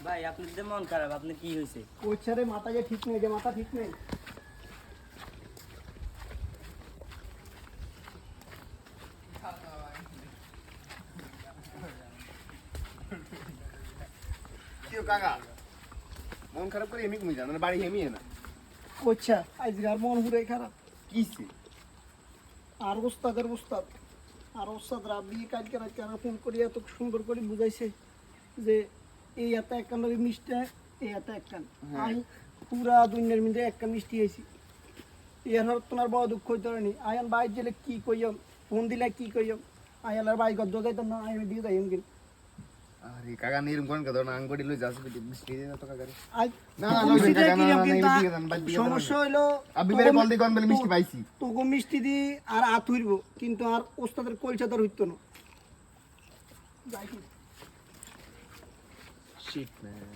ভাই আপনার যে মন খারাপ, আপনি কি হয়েছে? ওইছারে মাথা যে ঠিক নেই, যে মাথা ঠিক নেই। কেউ কাকা মন খারাপ করে এমনি ঘুমিয়ে যান মানে বাড়ি হেমিয়ে না কোচ্ছা আজকার মন পুরাই খারাপ। কিসে আর ওস্তাদ আর ওস্তাদ রাব্বি কালকে রাতে আর ফোন করি এত সুন্দর করে বুঝাইছে যে এই এত একখান মিষ্টি এই এত একখান আমি পুরা দুনিয়ার মধ্যে একখান মিষ্টি হয়েছি। এর হর তোমার বড় দুঃখ হইতে পারেনি। আয়ান বাইর গেলে কি কইম, ফোন দিলে কি কইম, আয়ালার বাই গদ্দ যাইতাম না, আমি দিয়ে যাইম কিন্তু আরে কাকা নিরম কোন কথা না আঙ্গুড়ি লই যাস মিষ্টি দে না তো কাকা আজ না না মিষ্টি কাকা না কিন্তু মিষ্টি দেন বাদ দিয়ে সমস্যা হইলো আবি বেরে কল দি কোন বলে মিষ্টি পাইছি তোকে মিষ্টি দি আর আত হইব কিন্তু আর ওস্তাদের কলচাদার হইতো না। যাই কি শিট ম্যান